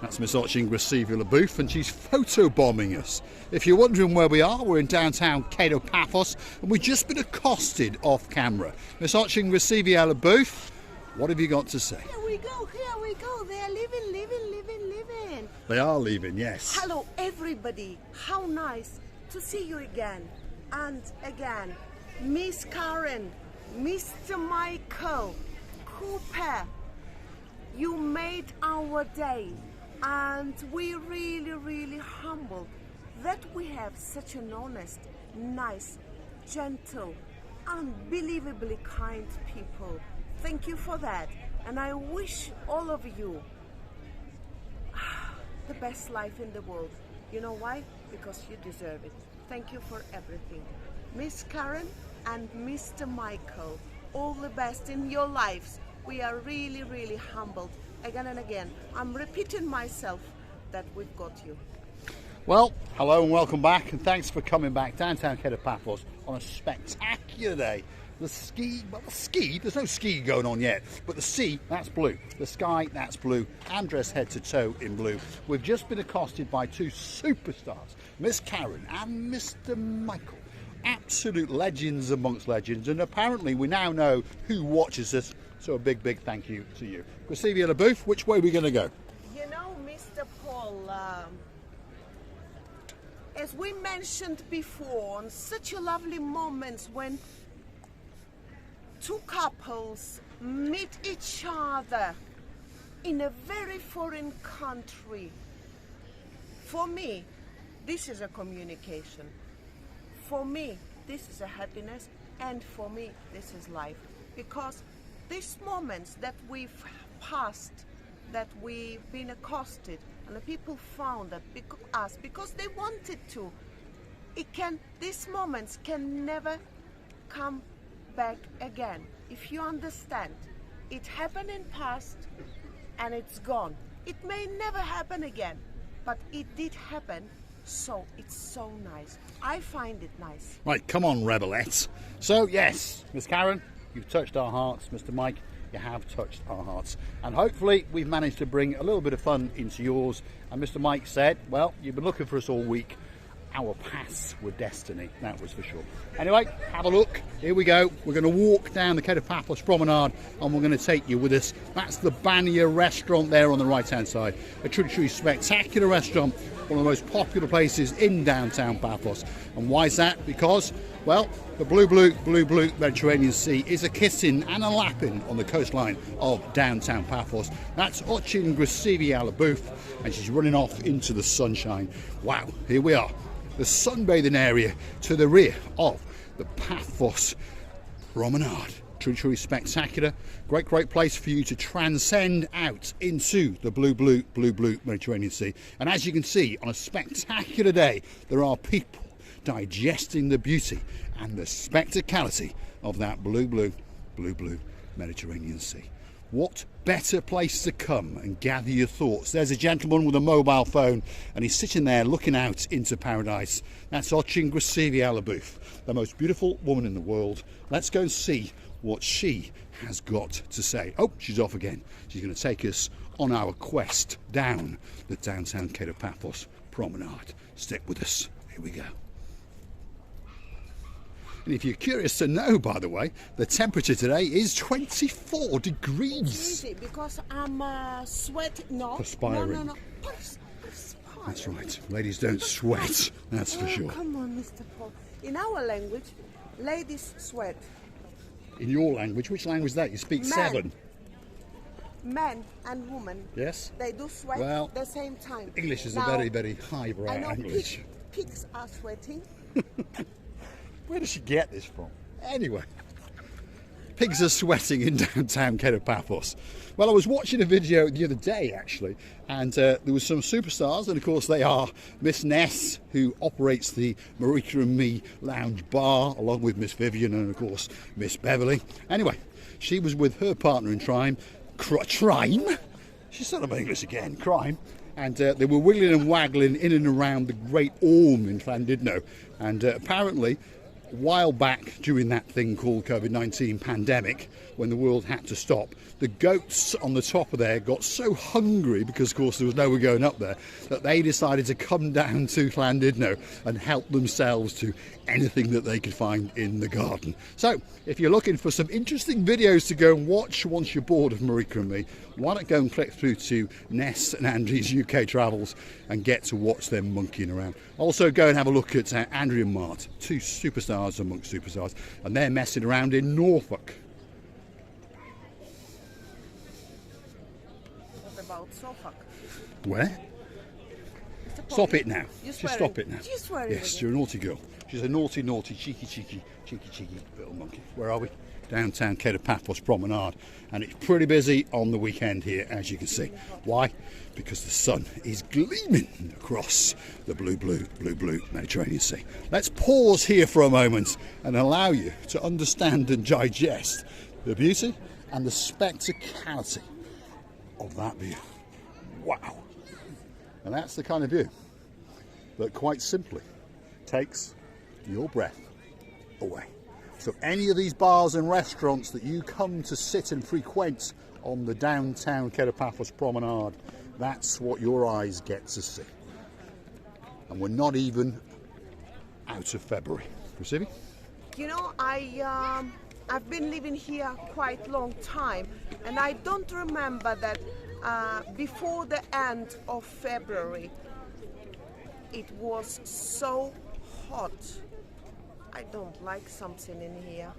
That's Miss Oching Booth, and she's photobombing us. If you're wondering where we are, we're in downtown Paphos, and we've just been accosted off camera. Miss Oching Booth, what have you got to say? Here we go. They are leaving. They are leaving, yes. Hello, everybody. How nice to see you again. And again, Miss Karen, Mr. Michael, Cooper, you made our day. And we're really humbled that we have such an honest, nice, gentle, unbelievably kind people. Thank you for that. And I wish all of you the best life in the world. You know why? Because you deserve it. Thank you for everything. Miss Karen and Mr. Michael, all the best in your lives. We are really humbled. Again and again, I'm repeating myself that we've got you. Well, hello and welcome back, and thanks for coming back downtown Paphos on a spectacular day. There's no ski going on yet, but the sea, that's blue. The sky, that's blue, and dressed head to toe in blue. We've just been accosted by two superstars, Miss Karen and Mr. Michael. Absolute legends amongst legends, and apparently we now know who watches us, so a big thank you to you. Grisivia Booth, which way are we going to go? You know, Mr. Paul, as we mentioned before, on such a lovely moments when two couples meet each other in a very foreign country. For me, this is a communication. For me, this is a happiness, and for me, this is life. Because these moments that we've passed, that we've been accosted, and the people found us because they wanted to, these moments can never come back again. If you understand, it happened in past and it's gone. It may never happen again, but it did happen, so it's so nice. I find it nice. Right, come on, rebelettes. So yes, Miss Karen, you've touched our hearts. Mr. Mike, you have touched our hearts, and hopefully we've managed to bring a little bit of fun into yours. And Mr. Mike said, well, you've been looking for us all week. Our paths were destiny, that was for sure. Anyway, have a look. Here we go. We're going to walk down the Paphos Promenade, and we're going to take you with us. That's the Banya restaurant there on the right-hand side. A truly spectacular restaurant, one of the most popular places in downtown Paphos. And why is that? Because, well, the blue Mediterranean Sea is a kissing and a lapping on the coastline of downtown Paphos. That's Oching Booth, and she's running off into the sunshine. Wow, here we are. The sunbathing area to the rear of the Paphos Promenade. Truly spectacular. Great place for you to transcend out into the blue Mediterranean Sea. And as you can see, on a spectacular day, there are people digesting the beauty and the spectacality of that blue Mediterranean Sea. What better place to come and gather your thoughts? There's a gentleman with a mobile phone, and he's sitting there looking out into paradise. That's Oching Booth, the most beautiful woman in the world. Let's go and see what she has got to say. Oh, she's off again. She's going to take us on our quest down the downtown Paphos Promenade. Stick with us. Here we go. And if you're curious to know, by the way, the temperature today is 24 degrees. It's easy because I'm sweating. No. Perspiring. No. Perspiring. That's right. Ladies don't sweat. That's for sure. Come on, Mr. Paul. In our language, ladies sweat. In your language, which language is that? You speak Men. 7. Men and women. Yes. They do sweat at the same time. English is now, a very highbrow language. Pigs are sweating. Where does she get this from? Anyway, pigs are sweating in downtown Paphos. Well, I was watching a video the other day, actually, and there was some superstars, and of course they are Miss Ness, who operates the Marika and Me Lounge Bar, along with Miss Vivian and, of course, Miss Beverly. Anyway, she was with her partner in crime. She's sort of English again, crime. And they were wiggling and waggling in and around the Great Orme in Llandudno. And apparently, a while back during that thing called COVID-19 pandemic, when the world had to stop, the goats on the top of there got so hungry, because of course there was nowhere going up there, that they decided to come down to Llandudno and help themselves to anything that they could find in the garden. So if you're looking for some interesting videos to go and watch once you're bored of Marika and me, why not go and click through to Ness and Andrew's UK Travels and get to watch them monkeying around. Also go and have a look at Andrew and Mart, two superstars amongst superstars, and they're messing around in Norfolk. What about Suffolk? Where? Stop it now. Just stop it now. You're swearing. Yes, you're a naughty girl. She's a naughty, cheeky little monkey. Where are we? Downtown Paphos Promenade, and it's pretty busy on the weekend here, as you can see. Why? Because the sun is gleaming across the blue Mediterranean Sea. Let's pause here for a moment and allow you to understand and digest the beauty and the spectacality of that view. Wow. And that's the kind of view that quite simply takes your breath away. So any of these bars and restaurants that you come to sit and frequent on the downtown Paphos Promenade, that's what your eyes get to see. And we're not even out of February. Receiving? You know, I've been living here quite a long time, and I don't remember that before the end of February it was so hot. I don't like something in here.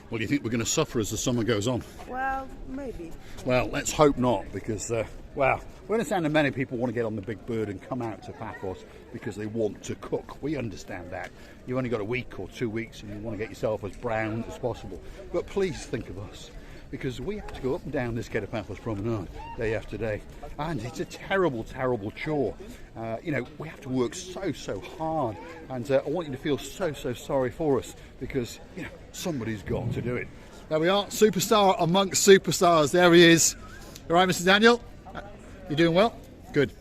Well, do you think we're going to suffer as the summer goes on? Well, maybe. Well, let's hope not, because, well, we understand that many people want to get on the big bird and come out to Paphos because they want to cook. We understand that. You've only got a week or 2 weeks and you want to get yourself as brown as possible. But please think of us, because we have to go up and down this Paphos Promenade day after day, and it's a terrible chore. You know, we have to work so hard, and I want you to feel so sorry for us, because, you know, somebody's got to do it. There we are, superstar amongst superstars. There he is. All right, Mr. Daniel, you doing well? Good.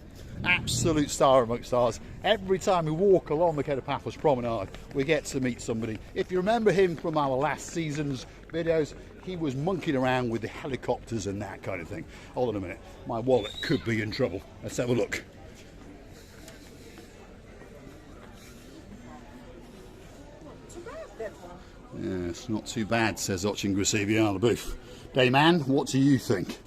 Absolute star amongst stars. Every time we walk along the Paphos Promenade, we get to meet somebody. If you remember him from our last season's videos, he was monkeying around with the helicopters and that kind of thing. Hold on a minute, my wallet could be in trouble. Let's have a look. Yeah, it's not too bad, says Ochingrasiviala Booth. Dayman, what do you think?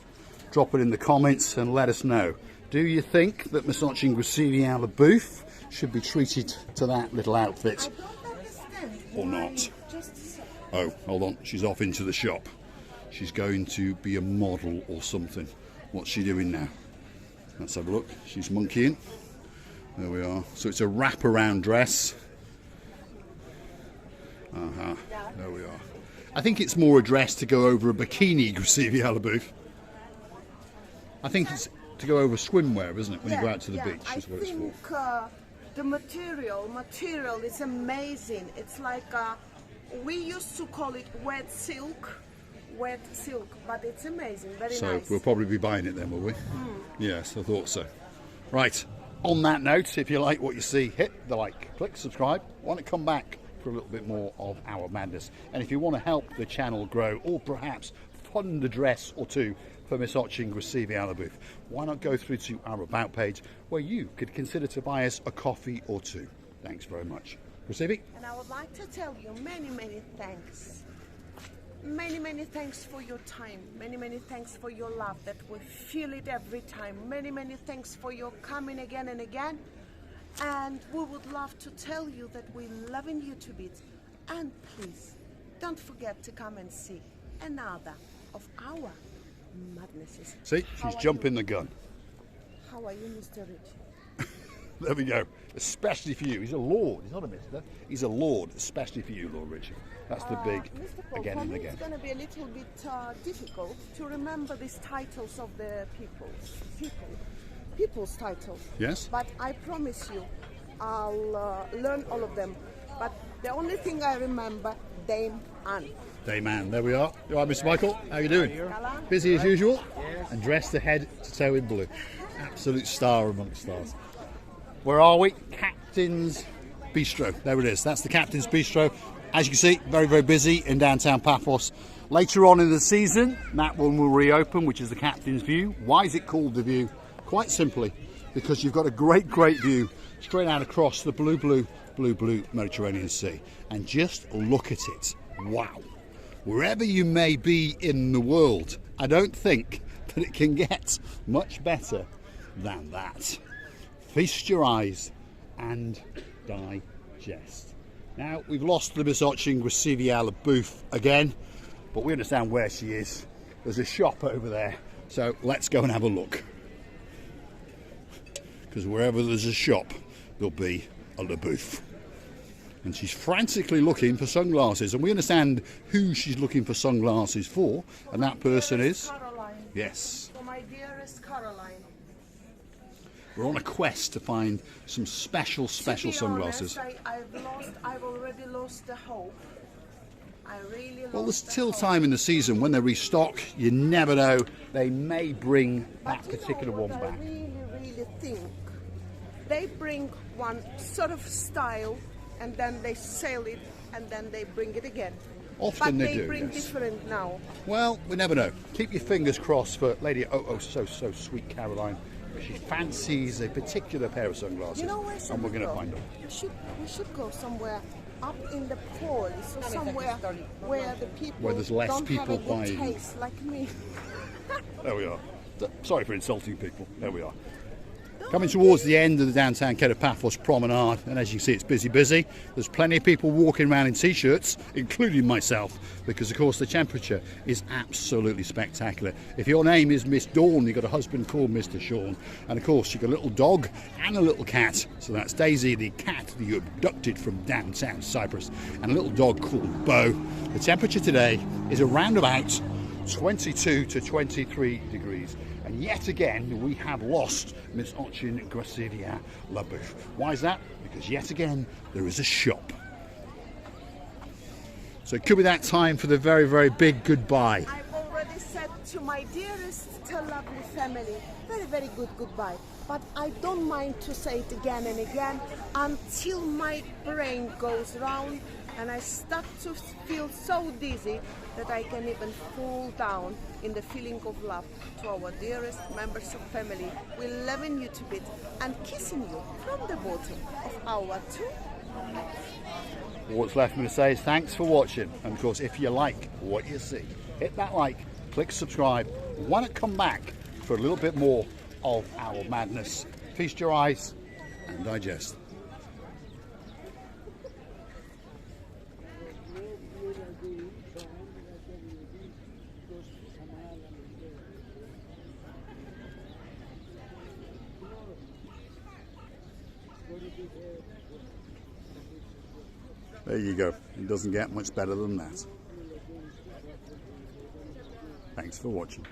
Drop it in the comments and let us know. Do you think that Miss Ochingrasiviala Booth should be treated to that little outfit? I don't understand. Or not? Just a second. Oh, hold on, she's off into the shop. She's going to be a model or something. What's she doing now? Let's have a look. She's monkeying. There we are. So it's a wraparound dress. There we are. I think it's more a dress to go over a bikini, Grasiviala Booth. I think it's to go over swimwear, isn't it, when you go out to the beach? I is what it's think for. The material is amazing. It's like we used to call it wet silk, but it's amazing, very So nice. we'll probably be buying it then, will we? Yes, I thought so. Right, on that note, if you like what you see, hit the like, click subscribe. Want to come back for a little bit more of our madness. And if you want to help the channel grow, or perhaps fund a dress or two for Miss Ochingrasiviala Booth, why not go through to our About page, where you could consider to buy us a coffee or two. Thanks very much. Grasivi? And I would like to tell you many thanks. Many thanks for your time. Many thanks for your love, that we feel it every time. Many thanks for your coming again and again. And we would love to tell you that we're loving you to bits. And please, don't forget to come and see another of our madnesses. See, she's jumping the gun. How are you, Mr. Rich? There we go. Especially for you. He's a lord. He's not a mister. He's a lord, especially for you, Lord Richie. That's the big Mr. Paul, again for and me again. It's going to be a little bit difficult to remember these titles of the people's titles. Yes? But I promise you, I'll learn all of them. But the only thing I remember, Dame Anne. Dayman, there we are. You all right, Mr. Michael? How you doing? Busy as usual? Yes. And dressed to head to toe in blue. Absolute star amongst stars. Where are we? Captain's Bistro. There it is. That's the Captain's Bistro as you can see, very, very busy in downtown Paphos. Later on in the season, that one will reopen, which is the Captain's View. Why is it called the View? Quite simply, because you've got a great, great view straight out across the blue Mediterranean Sea. And just look at it. Wow. Wherever you may be in the world, I don't think that it can get much better than that. Feast your eyes and digest. Now, we've lost the Miss Gracevia booth again, but we understand where she is. There's a shop over there, so let's go and have a look. Because wherever there's a shop, there'll be a booth. And she's frantically looking for sunglasses, and we understand who she's looking for sunglasses for, and that person is Caroline. yes. For my dearest Caroline. We're on a quest to find some special To be sunglasses. honest, I've already lost the hope. I really Well, there's lost the still hope. time in the season. When they restock, you never know. They may bring But that you know particular what one back. I really think they bring one sort of style and then they sell it and then they bring it again. Often but they do, bring yes. different now. Well, we never know. Keep your fingers crossed for Lady so sweet Caroline. She fancies a particular pair of sunglasses, You know where and we're going to go? find them. We should go somewhere up in the pole, so somewhere where the people Where there's less don't people have a good buying. taste like me. There we are. Sorry for insulting people. There we are. Coming towards the end of the downtown Paphos Promenade, and as you can see, it's busy. There's plenty of people walking around in t-shirts, including myself, because of course the temperature is absolutely spectacular. If your name is Miss Dawn, you've got a husband called Mr. Sean, and of course you've got a little dog and a little cat. So that's Daisy, the cat that you abducted from downtown Cyprus, and a little dog called Bo. The temperature today is around about 22 to 23 degrees. And yet again, we have lost Miss Gracevia booth. Why is that? Because yet again, there is a shop. So it could be that time for the very, very big goodbye. I've already said to my dearest lovely family, very, very good goodbye. But I don't mind to say it again and again until my brain goes round and I start to feel so dizzy that I can even fall down in the feeling of love to our dearest members of family. We're loving you to bits and kissing you from the bottom of our two. What's left for me to say is thanks for watching. And of course, if you like what you see, hit that like, click subscribe. Why not come back for a little bit more of our madness? Feast your eyes and digest. There you go. It doesn't get much better than that. Thanks for watching.